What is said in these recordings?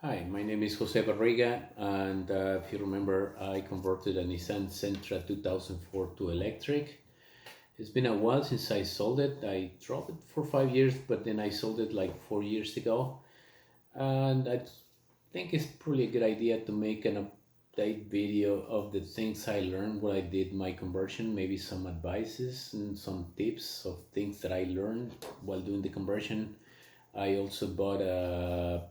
Hi, my name is Jose Barriga, and if you remember, I converted a Nissan Sentra 2004 to electric. It's been a while since I sold it. I drove it for 5 years, but then I sold it like 4 years ago. And I think it's probably a good idea to make an update video of the things I learned while I did my conversion, maybe some advices and some tips of things that I learned while doing the conversion. I also bought a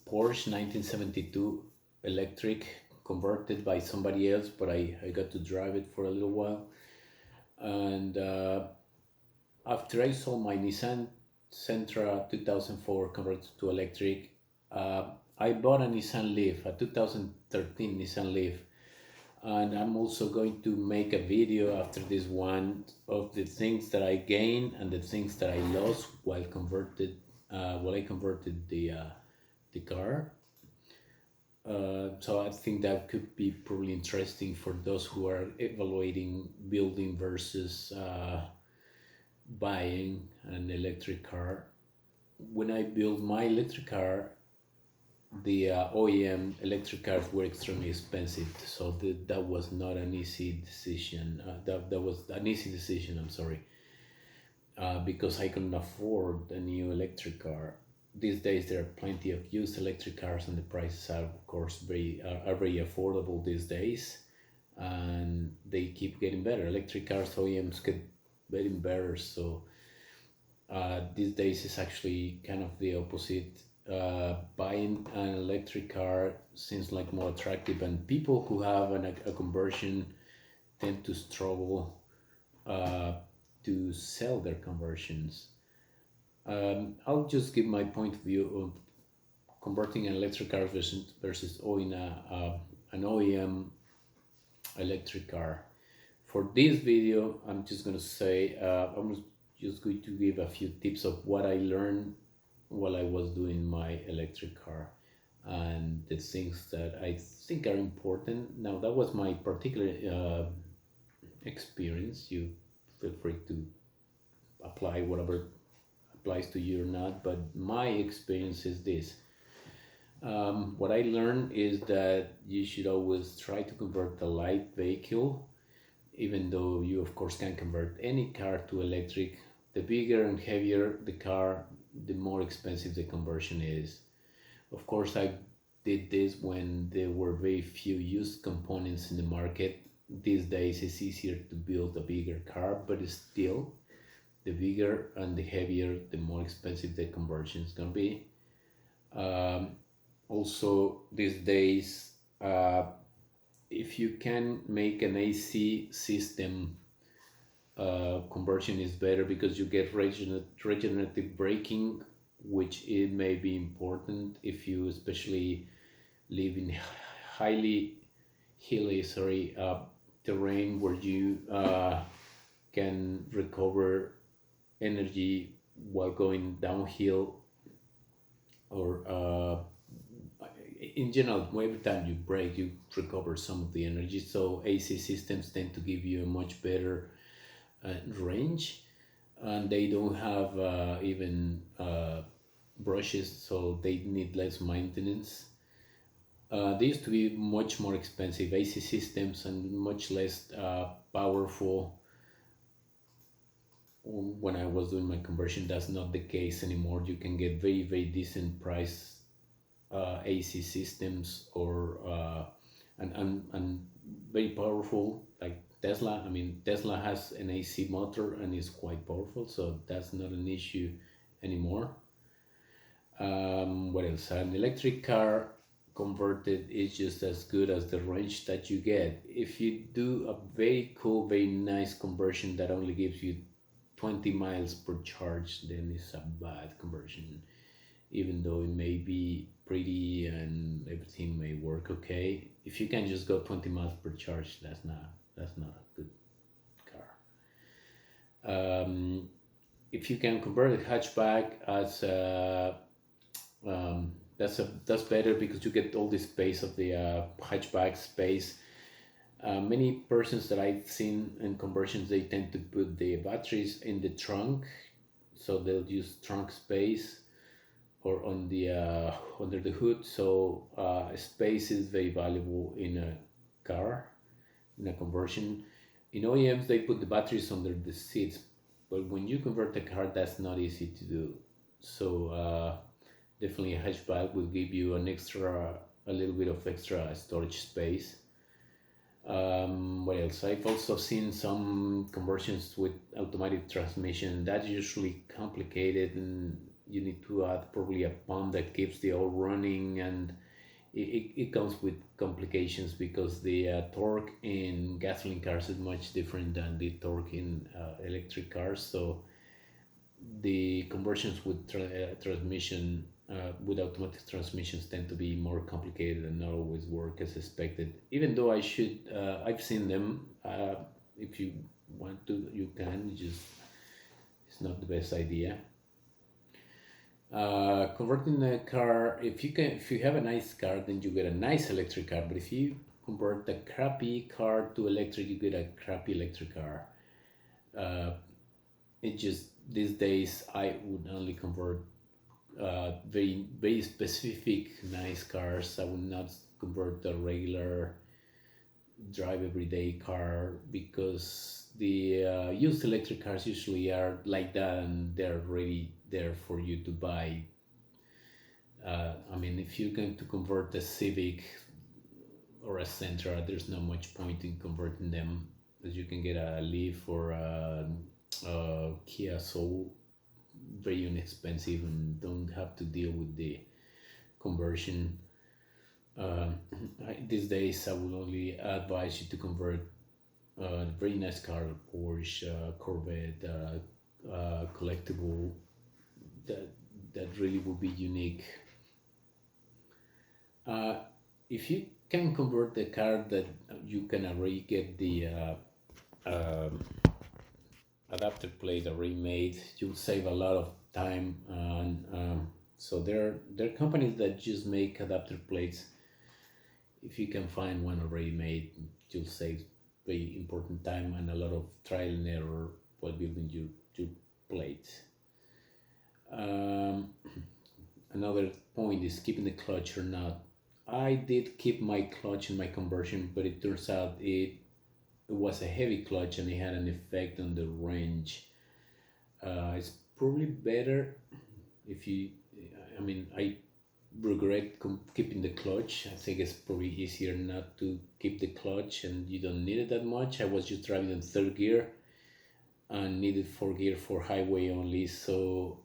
Porsche 1972 electric converted by somebody else, but I got to drive it for a little while. And after I sold my Nissan Sentra 2004 converted to electric, I bought a Nissan Leaf, a 2013 Nissan Leaf. And I'm also going to make a video after this one of the things that I gained and the things that I lost while I converted the car. So I think that could be probably interesting for those who are evaluating building versus buying an electric car. When I built my electric car, the OEM electric cars were extremely expensive, so that was not an easy decision. That was an easy decision. I'm sorry, because I couldn't afford a new electric car. These days there are plenty of used electric cars, and the prices are of course are very affordable these days, and they keep getting better. Electric cars OEMs get getting better, so these days is actually kind of the opposite. Buying an electric car seems like more attractive, and people who have a conversion tend to struggle uh, to sell their conversions. I'll just give my point of view of converting an electric car versus owning an OEM electric car. For this video, I'm just going to say, I'm just going to give a few tips of what I learned while I was doing my electric car and the things that I think are important. Now, that was my particular experience. You feel free to apply whatever applies to you or not, but my experience is this. What I learned is that you should always try to convert a light vehicle, even though you, of course, can convert any car to electric. The bigger and heavier the car, the more expensive the conversion is. Of course, I did this when there were very few used components in the market. These days, it's easier to build a bigger car, but still, the bigger and the heavier, the more expensive the conversion is going to be. Um, Also, these days, if you can make an AC system, conversion is better because you get regenerative braking, which it may be important if you especially live in highly hilly, terrain where you can recover energy while going downhill, or in general, every time you brake, you recover some of the energy. So AC systems tend to give you a much better range, and they don't have even brushes, so they need less maintenance. They used to be much more expensive AC systems and much less powerful. When I was doing my conversion, that's not the case anymore. You can get very decent price AC systems, or and very powerful, like Tesla. I mean, Tesla has an AC motor and is quite powerful, so that's not an issue anymore. What else? An electric car converted is just as good as the range that you get. If you do a very cool, very nice conversion that only gives you 20 miles per charge, then it's a bad conversion. Even though it may be pretty and everything may work okay, if you can just go 20 miles per charge, that's not a good car. If you can convert a hatchback as that's better because you get all the space of the hatchback space. Many persons that I've seen in conversions, they tend to put the batteries in the trunk, so they'll use trunk space, or on the under the hood. So space is very valuable in a car, in a conversion. In OEMs, they put the batteries under the seats, but when you convert a car, that's not easy to do. So definitely a hatchback will give you a little bit of extra storage space. What else? I've also seen some conversions with automatic transmission. That's usually complicated, and you need to add probably a pump that keeps the oil running, and it comes with complications because the torque in gasoline cars is much different than the torque in electric cars. So the conversions with transmission with automatic transmissions tend to be more complicated and not always work as expected. Even though I've seen them. If you want to, you can. Just it's not the best idea. Converting a car, if you have a nice car, then you get a nice electric car. But if you convert a crappy car to electric, you get a crappy electric car. Uh, it just these days I would only convert very specific nice cars. I would not convert a regular drive everyday car because the used electric cars usually are like that and they're already there for you to buy. I mean, if you're going to convert a Civic or a Sentra, there's not much point in converting them, as you can get a Leaf or a Kia Soul very inexpensive and don't have to deal with the conversion. These days, I would only advise you to convert a very nice car, Porsche, Corvette, collectible that really would be unique. Uh, if you can convert the car that you can already get the um adapter plate already made, you'll save a lot of time. And so there are companies that just make adapter plates. If you can find one already made, you'll save very important time and a lot of trial and error while building your plate. Um, Another point is keeping the clutch or not. I did keep my clutch in my conversion, but it turns out it was a heavy clutch and it had an effect on the range. It's probably better if you, I mean, I regret keeping the clutch. I think it's probably easier not to keep the clutch and you don't need it that much. I was just driving in third gear and needed fourth gear for highway only. So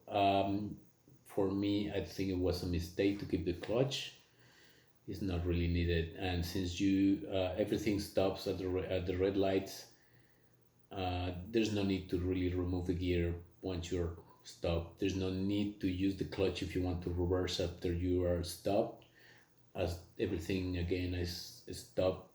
for me, I think it was a mistake to keep the clutch. It's not really needed, and since you everything stops at at the red lights, there's no need to really remove the gear once you're stopped. There's no need to use the clutch if you want to reverse after you are stopped, as everything again is stopped.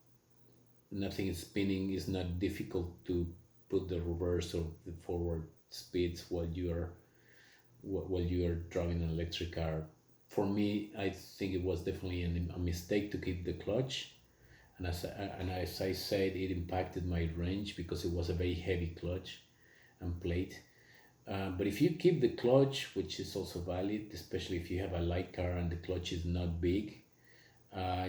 Nothing is spinning. It's not difficult to put the reverse or the forward speeds while you are driving an electric car. For me, I think it was definitely a mistake to keep the clutch, and as I said, it impacted my range because it was a very heavy clutch and plate. But if you keep the clutch, which is also valid, especially if you have a light car and the clutch is not big,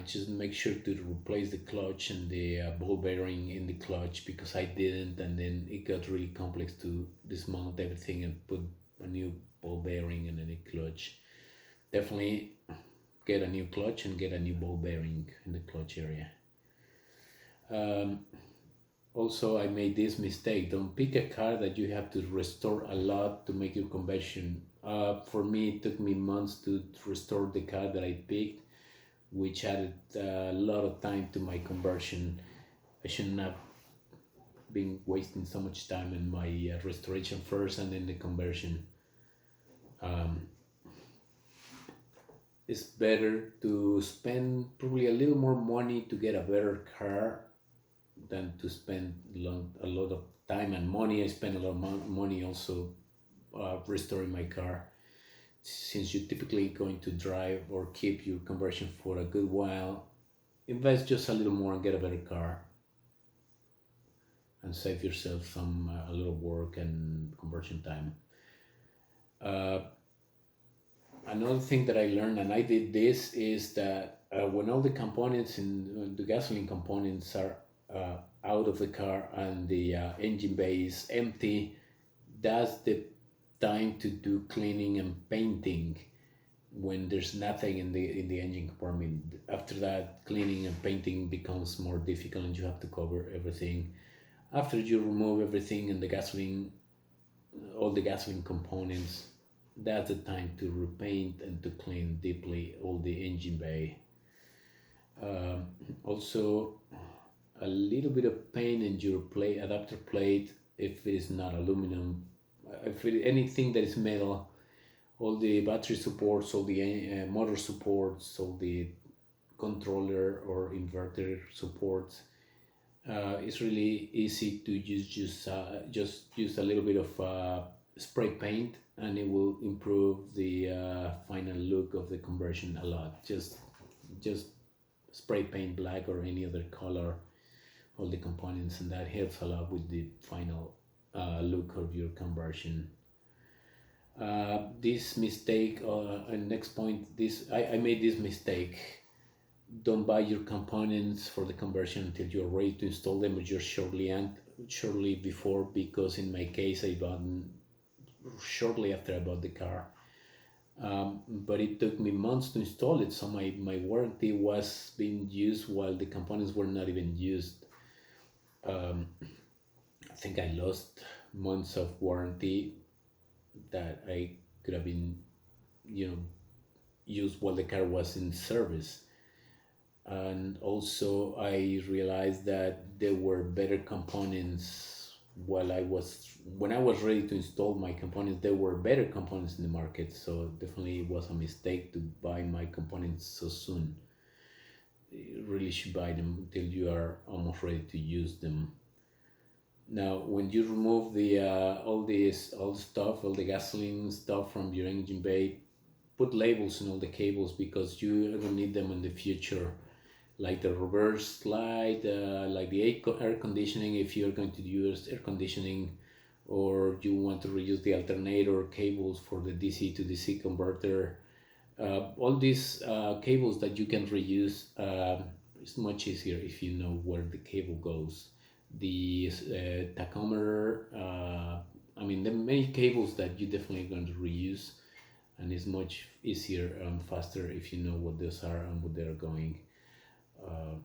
just make sure to replace the clutch and the ball bearing in the clutch, because I didn't, and then it got really complex to dismount everything and put a new ball bearing and a new clutch. Definitely get a new clutch and get a new ball bearing in the clutch area. Um, Also, I made this mistake. Don't pick a car that you have to restore a lot to make your conversion. For me, it took me months to restore the car that I picked, which added a lot of time to my conversion. I shouldn't have been wasting so much time in my restoration first and then the conversion. Um, it's better to spend probably a little more money to get a better car than to spend a lot of time and money. I spend a lot of money also restoring my car. Since you're typically going to drive or keep your conversion for a good while, invest just a little more and get a better car and save yourself some a little work and conversion time. Uh, Another thing that I learned, and I did this, is that when all the components in the gasoline components are out of the car and the engine bay is empty, that's the time to do cleaning and painting when there's nothing in the engine compartment. After that, cleaning and painting becomes more difficult, and you have to cover everything. After you remove everything in the gasoline, all the gasoline components, that's the time to repaint and to clean deeply all the engine bay. Um, Also, a little bit of paint in your plate adapter plate if it is not aluminum. If anything that is metal, all the battery supports, all the motor supports, all the controller or inverter supports. It's really easy to just use a little bit of spray paint, and it will improve the final look of the conversion a lot. Just spray paint black or any other color all the components, and that helps a lot with the final look of your conversion. This mistake, and next point, this I made this mistake. Don't buy your components for the conversion until you're ready to install them, or just shortly before, because in my case I bought shortly after I bought the car. But it took me months to install it, so my warranty was being used while the components were not even used. um, I think I lost months of warranty that I could have been, you know, used while the car was in service. And also, I realized that there were better components while I was when I was ready to install my components. There were better components in the market, so definitely it was a mistake to buy my components so soon. You really should buy them until you are almost ready to use them. Now, when you remove the all the stuff, all the gasoline stuff from your engine bay, put labels on all the cables because you are gonna need them in the future, like the reverse slide, like the air conditioning if you're going to use air conditioning, or you want to reuse the alternator cables for the DC to DC converter. All these cables that you can reuse, it's much easier if you know where the cable goes. The tachometer, I mean, there are many cables that you definitely going to reuse, and it's much easier and faster if you know what those are and what they're going. Uh,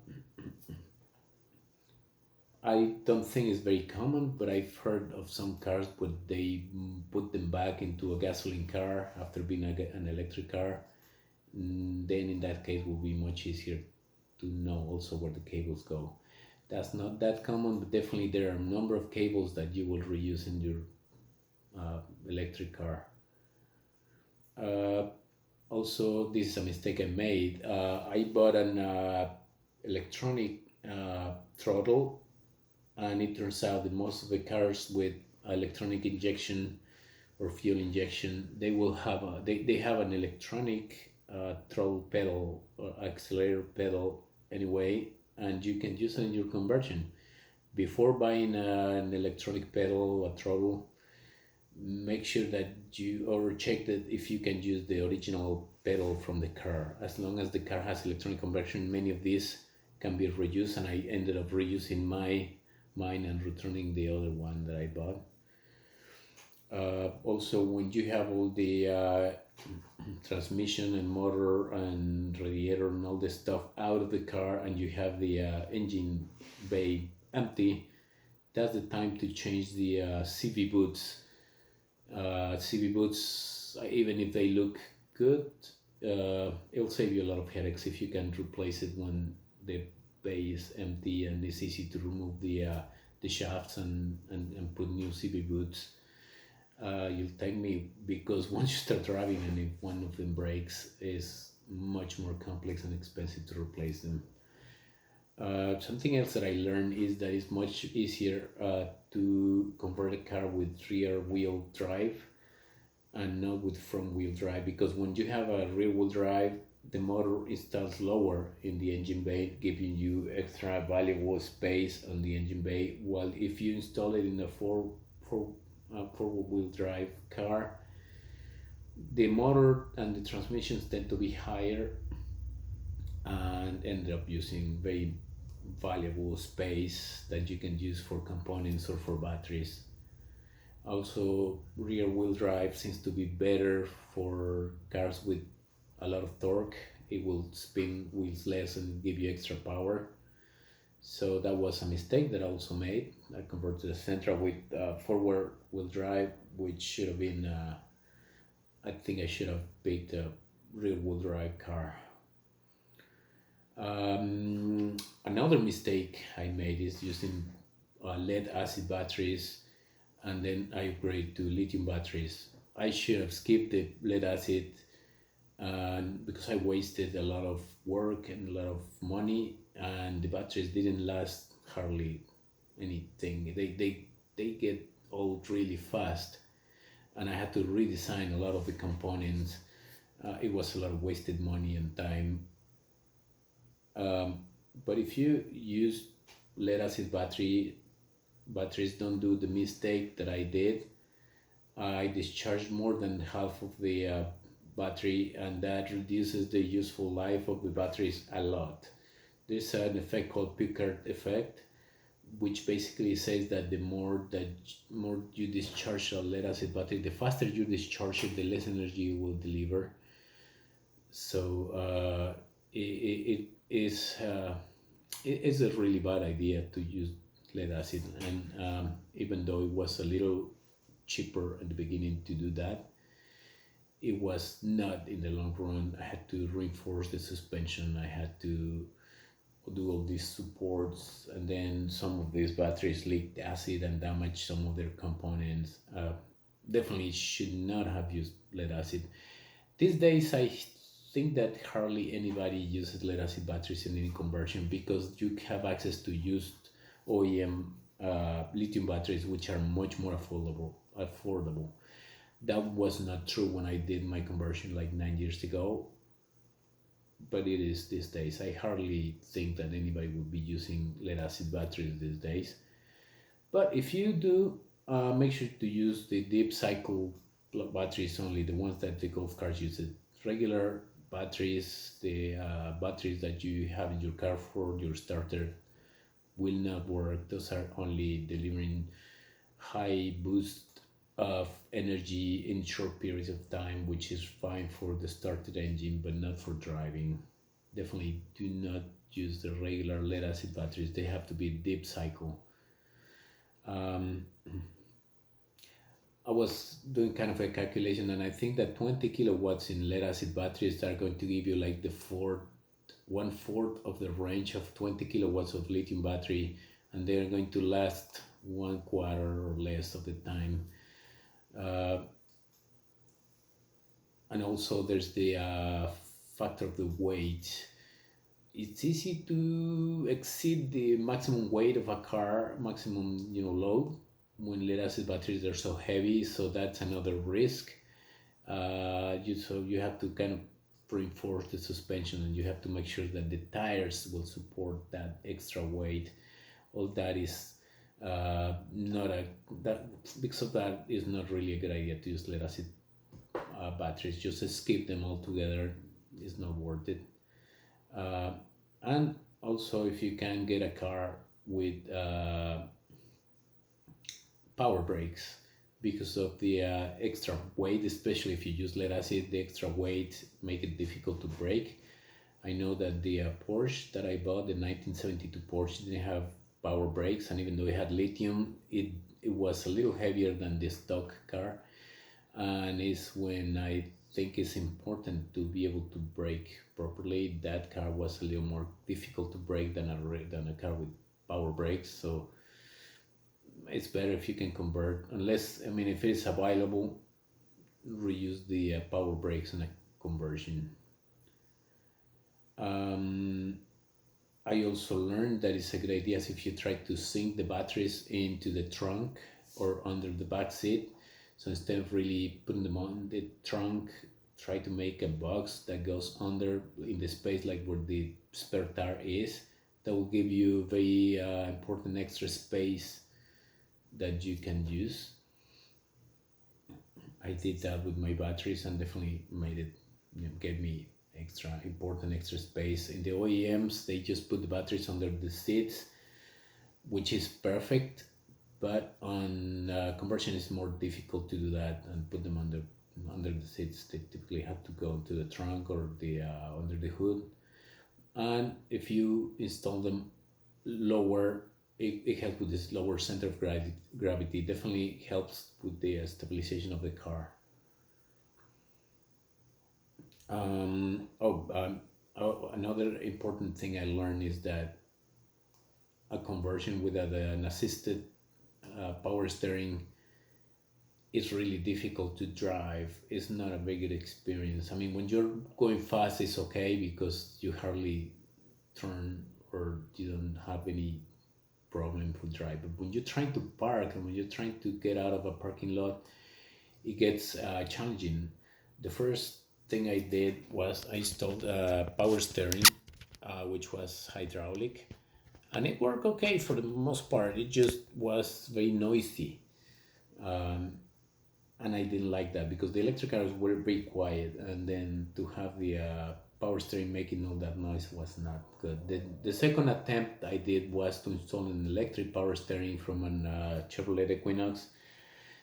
I don't think it's very common, but I've heard of some cars where they put them back into a gasoline car after being an electric car. Then in that case, will be much easier to know also where the cables go. That's not that common, but definitely there are a number of cables that you will reuse in your electric car. Uh, Also, this is a mistake I made. I bought an electronic throttle, and it turns out that most of the cars with electronic injection or fuel injection, they have an electronic throttle pedal or accelerator pedal anyway, and you can use it in your conversion. Before buying an electronic pedal, a throttle, make sure that you or check that if you can use the original pedal from the car. As long as the car has electronic conversion, many of these can be reused, and I ended up reusing mine and returning the other one that I bought. Also, when you have all the transmission and motor and radiator and all this stuff out of the car, and you have the engine bay empty, that's the time to change the CV boots. CV boots, even if they look good, it'll save you a lot of headaches if you can replace it when the bay is empty, and it's easy to remove the shafts and put new CV boots. You'll thank me, because once you start driving and if one of them breaks, is much more complex and expensive to replace them. Something else that I learned is that it's much easier to convert a car with rear wheel drive and not with front wheel drive, because when you have a rear wheel drive, the motor installs lower in the engine bay, giving you extra valuable space on the engine bay. While if you install it in a four wheel drive car, The motor and the transmissions tend to be higher and ended up using very valuable space that you can use for components or for batteries. Also, rear wheel drive seems to be better for cars with a lot of torque. It will spin wheels less and give you extra power. So that was a mistake that I also made. I converted the Sentra with forward wheel drive, which should have been, I think I should have picked a rear wheel drive car. Another mistake I made is using lead acid batteries, and then I upgraded to lithium batteries. I should have skipped the lead acid, and because I wasted a lot of work and a lot of money, and the batteries didn't last hardly anything. They get old really fast, and I had to redesign a lot of the components. It was a lot of wasted money and time. Um, but if you use lead acid batteries, don't do the mistake that I did. I discharged more than half of the battery, and that reduces the useful life of the batteries a lot. There's an effect called Pickard effect, which basically says that the more you discharge a lead acid battery, the faster you discharge it, the less energy you will deliver. So it is it is a really bad idea to use lead acid, and even though it was a little cheaper at the beginning to do that, it was not in the long run. I had to reinforce the suspension. I had to do all these supports, and then some of these batteries leaked acid and damaged some of their components. Definitely should not have used lead acid. These days, I think that hardly anybody uses lead acid batteries in any conversion because you have access to used OEM lithium batteries, which are much more affordable. Affordable. That was not true when I did my conversion like 9 years ago, but it is these days. I hardly think that anybody would be using lead acid batteries these days. But if you do, make sure to use the deep cycle batteries only, the ones that the golf cars use. It. Regular batteries, the batteries that you have in your car for your starter, will not work. Those are only delivering high boost of energy in short periods of time, which is fine for the started engine, but not for driving. Definitely do not use the regular lead acid batteries. They have to be deep cycle. Um, I was doing kind of a calculation, and I think that 20 kilowatts in lead acid batteries are going to give you like the one fourth of the range of 20 kilowatts of lithium battery, and they're going to last one quarter or less of the time. Uh, and also, there's the factor of the weight. It's easy to exceed the maximum weight of a car, maximum load, when lead acid batteries are so heavy. So that's another risk. You have to kind of reinforce the suspension, and you have to make sure that the tires will support that extra weight. All that is not a that because of that is not really a good idea to use lead acid batteries. Just skip them altogether. It's not worth it. Uh, and also, if you can get a car with power brakes, because of the extra weight, especially if you use lead acid, the extra weight make it difficult to brake. I know that the Porsche that I bought, the 1972 Porsche, didn't have power brakes, and even though it had lithium, it was a little heavier than the stock car, and it's when I think it's important to be able to brake properly. That car was a little more difficult to brake than a car with power brakes, so it's better if you can convert. Unless, I mean, if it is available, reuse the power brakes in a conversion. Um, I also learned that it's a good idea if you try to sink the batteries into the trunk or under the back seat. So instead of really putting them on the trunk, try to make a box that goes under in the space like where the spare tire is. That will give you very important extra space that you can use. I did that with my batteries and definitely made it, gave me extra space. In the OEMs, they just put the batteries under the seats, which is perfect. But on conversion, it's more difficult to do that and put them under the seats. They typically have to go into the trunk or the under the hood. And if you install them lower, it helps with this lower center of gravity. Definitely helps with the stabilization of the car. Um, oh, um, Another important thing I learned is that a conversion without an assisted power steering is really difficult to drive. It's not a very good experience. I mean, when you're going fast, it's okay because you hardly turn or you don't have any problem with drive. But when you're trying to park and when you're trying to get out of a parking lot, it gets challenging. The first thing I did was I installed power steering, which was hydraulic, and it worked okay for the most part. It just was very noisy, and I didn't like that because the electric cars were very quiet, and then to have the power steering making all that noise was not good. The second attempt I did was to install an electric power steering from an Chevrolet Equinox.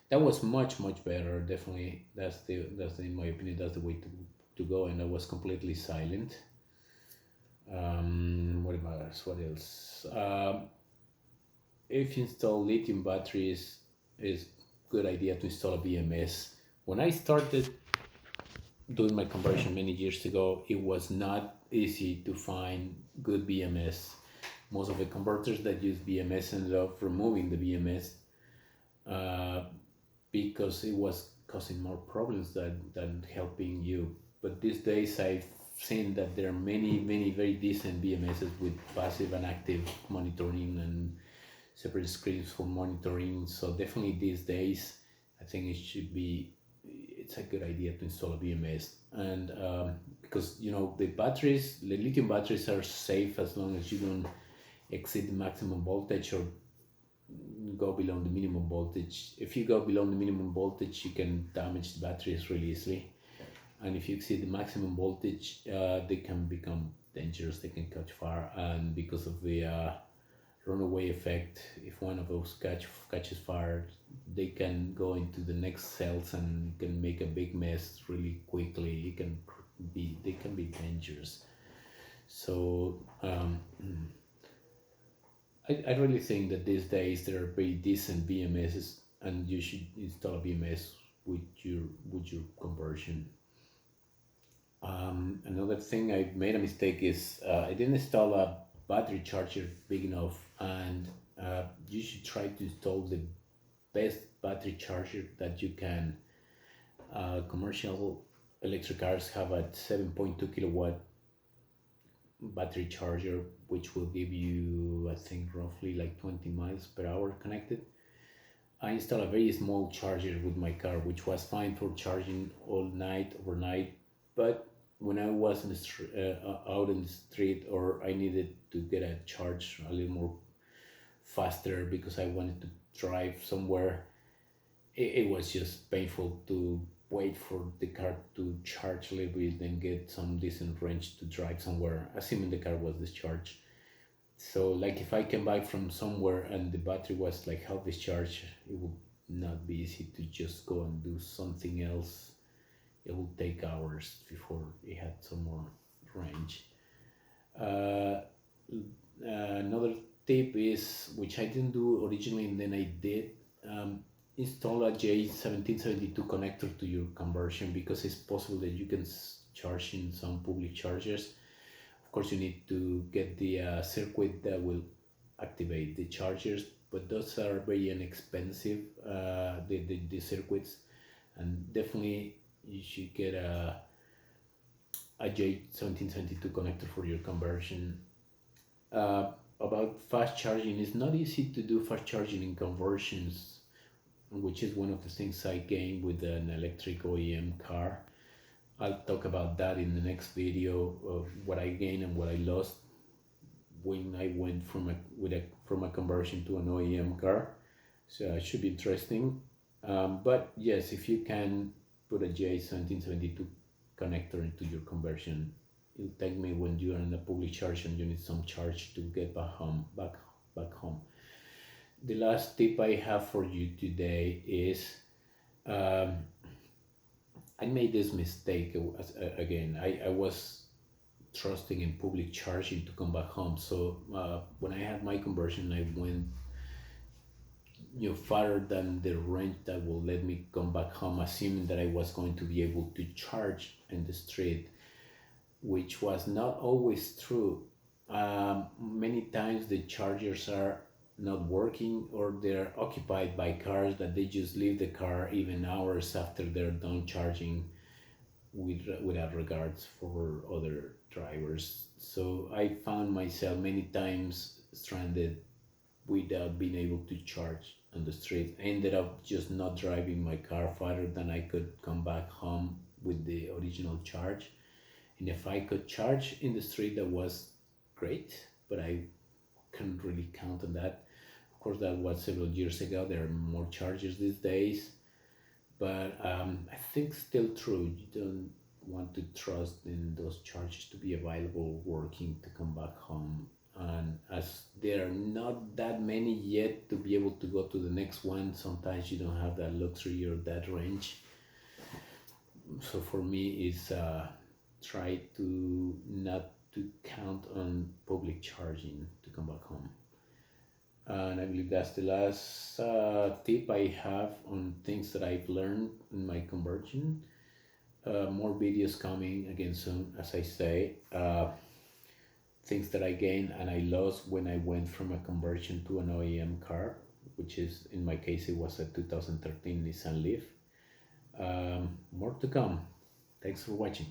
That was much better. Definitely, that's in my opinion that's the way to go, and that was completely silent. What about us? What else? If you install lithium batteries, it's good idea to install a BMS. When I started doing my conversion many years ago, it was not easy to find good BMS. Most of the converters that use BMS ended up removing the BMS uh, because it was causing more problems than helping you. But these days, I've seen that there are many very decent BMSs with passive and active monitoring and separate screens for monitoring. So definitely these days, I think it's a good idea to install a BMS. And because the lithium batteries are safe as long as you don't exceed the maximum voltage or go below the minimum voltage. If you go below the minimum voltage, you can damage the batteries really easily. And if you exceed the maximum voltage, they can become dangerous. They can catch fire, and because of the runaway effect, if one of those catches fire, they can go into the next cells and can make a big mess really quickly. They can be dangerous. So I really think that these days there are very decent BMSs, and you should install a BMS with your conversion. Another thing I made a mistake is I didn't install a battery charger big enough, and you should try to install the best battery charger that you can. Commercial electric cars have a 7.2 kilowatt battery charger, which will give you, I think, roughly like 20 miles per hour connected. I installed a very small charger with my car, which was fine for charging all night, overnight. But when I was out in the street, or I needed to get a charge a little more faster because I wanted to drive somewhere, it was just painful to wait for the car to charge a little bit and get some decent range to drive somewhere, assuming the car was discharged. So, like, if I came back from somewhere and the battery was like half discharged, it would not be easy to just go and do something else. It would take hours before it had some more range. Uh, Another tip is, which I didn't do originally and then I did, install a J1772 connector to your conversion, because it's possible that you can charge in some public chargers. Of course, you need to get the circuit that will activate the chargers, but those are very inexpensive, the circuits, and definitely you should get a J1772 connector for your conversion. About fast charging, it's not easy to do fast charging in conversions, which is one of the things I gained with an electric OEM car. I'll talk about that in the next video of what I gained and what I lost when I went from a conversion to an OEM car. So it should be interesting. But yes, if you can put a J1772 connector into your conversion, it'll take me when you are in a public charge and you need some charge to get back home. The last tip I have for you today is, um, I made this mistake again. I was trusting in public charging to come back home. So when I had my conversion, I went farther than the range that will let me come back home, assuming that I was going to be able to charge in the street, which was not always true. Many times the chargers are not working, or they're occupied by cars that they just leave the car even hours after they're done charging, without regards for other drivers. So I found myself many times stranded without being able to charge on the street. I ended up just not driving my car farther than I could come back home with the original charge. And if I could charge in the street, that was great, but I couldn't really count on that. Of course, that was several years ago. There are more chargers these days, but I think still true. You don't want to trust in those chargers to be available, working to come back home. And as there are not that many yet to be able to go to the next one, sometimes you don't have that luxury or that range. So for me, it's try to not to count on public charging to come back home. And I believe that's the last tip I have on things that I've learned in my conversion. More videos coming again soon, as I say. Things that I gained and I lost when I went from a conversion to an OEM car, which is, in my case, it was a 2013 Nissan Leaf. More to come. Thanks for watching.